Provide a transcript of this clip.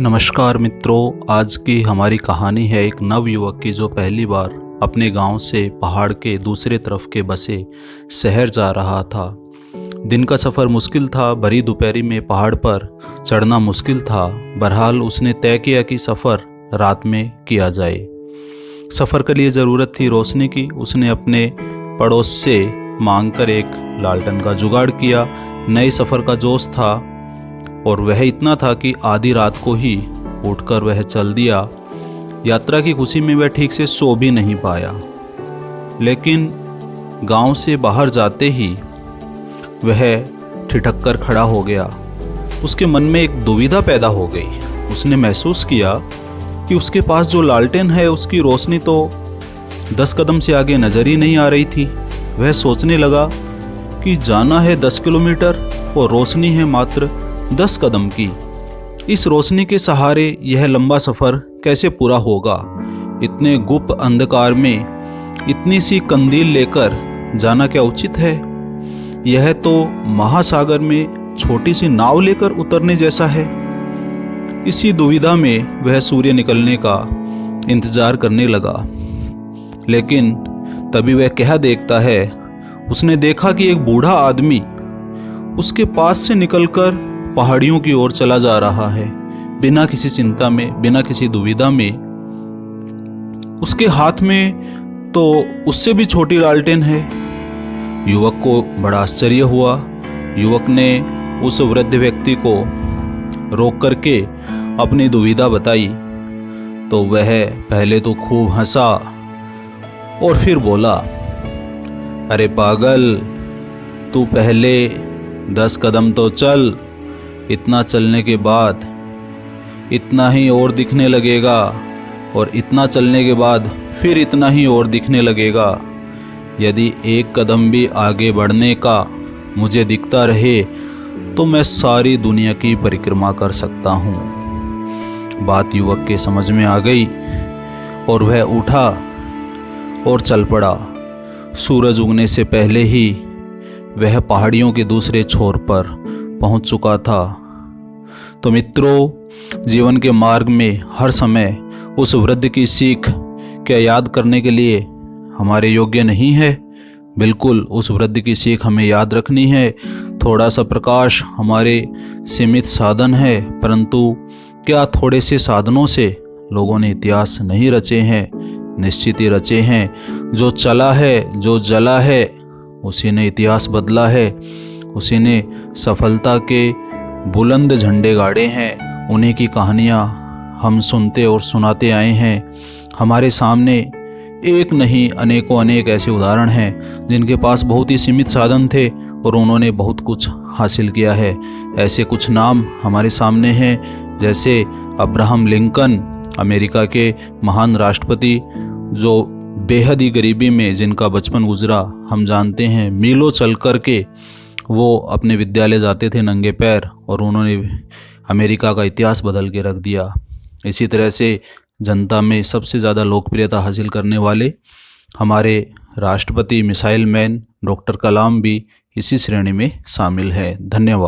नमस्कार मित्रों, आज की हमारी कहानी है एक नवयुवक की जो पहली बार अपने गांव से पहाड़ के दूसरे तरफ के बसे शहर जा रहा था। दिन का सफ़र मुश्किल था, भरी दोपहरी में पहाड़ पर चढ़ना मुश्किल था। बहरहाल उसने तय किया कि सफ़र रात में किया जाए। सफ़र के लिए ज़रूरत थी रोशनी की। उसने अपने पड़ोस से मांगकर एक लालटेन का जुगाड़ किया। नए सफ़र का जोश था और वह इतना था कि आधी रात को ही उठकर वह चल दिया। यात्रा की खुशी में वह ठीक से सो भी नहीं पाया, लेकिन गांव से बाहर जाते ही वह ठिठक कर खड़ा हो गया। उसके मन में एक दुविधा पैदा हो गई। उसने महसूस किया कि उसके पास जो लालटेन है उसकी रोशनी तो 10 कदम से आगे नज़र ही नहीं आ रही थी। वह सोचने लगा कि जाना है 10 किलोमीटर और रोशनी है मात्र 10 कदम की। इस रोशनी के सहारे यह लंबा सफ़र कैसे पूरा होगा? इतने गुप्त अंधकार में इतनी सी कंदील लेकर जाना क्या उचित है? यह तो महासागर में छोटी सी नाव लेकर उतरने जैसा है। इसी दुविधा में वह सूर्य निकलने का इंतजार करने लगा, लेकिन तभी वह क्या देखता है। उसने देखा कि एक बूढ़ा आदमी उसके पास से निकलकर पहाड़ियों की ओर चला जा रहा है, बिना किसी चिंता में, बिना किसी दुविधा में। उसके हाथ में तो उससे भी छोटी लालटेन है। युवक को बड़ा आश्चर्य हुआ। युवक ने उस वृद्ध व्यक्ति को रोक करके अपनी दुविधा बताई, तो वह पहले तो खूब हंसा और फिर बोला, अरे पागल, तू पहले 10 कदम तो चल। इतना चलने के बाद इतना ही और दिखने लगेगा, और इतना चलने के बाद फिर इतना ही और दिखने लगेगा। यदि 1 कदम भी आगे बढ़ने का मुझे दिखता रहे तो मैं सारी दुनिया की परिक्रमा कर सकता हूँ। बात युवक के समझ में आ गई और वह उठा और चल पड़ा। सूरज उगने से पहले ही वह पहाड़ियों के दूसरे छोर पर पहुंच चुका था। तो मित्रों, जीवन के मार्ग में हर समय उस वृद्ध की सीख क्या याद करने के लिए हमारे योग्य नहीं है? बिल्कुल, उस वृद्ध की सीख हमें याद रखनी है। थोड़ा सा प्रकाश हमारे सीमित साधन है, परंतु क्या थोड़े से साधनों से लोगों ने इतिहास नहीं रचे हैं? निश्चित ही रचे हैं। जो चला है, जो जला है, उसी ने इतिहास बदला है। उसी ने सफलता के बुलंद झंडे गाड़े हैं। उन्हीं की कहानियाँ हम सुनते और सुनाते आए हैं। हमारे सामने एक नहीं अनेकों अनेक ऐसे उदाहरण हैं जिनके पास बहुत ही सीमित साधन थे और उन्होंने बहुत कुछ हासिल किया है। ऐसे कुछ नाम हमारे सामने हैं, जैसे अब्राहम लिंकन, अमेरिका के महान राष्ट्रपति, जो बेहद ही गरीबी में जिनका बचपन गुजरा हम जानते हैं। मीलों चल कर के वो अपने विद्यालय जाते थे नंगे पैर, और उन्होंने अमेरिका का इतिहास बदल के रख दिया। इसी तरह से जनता में सबसे ज़्यादा लोकप्रियता हासिल करने वाले हमारे राष्ट्रपति, मिसाइल मैन डॉक्टर कलाम भी इसी श्रेणी में शामिल है। धन्यवाद।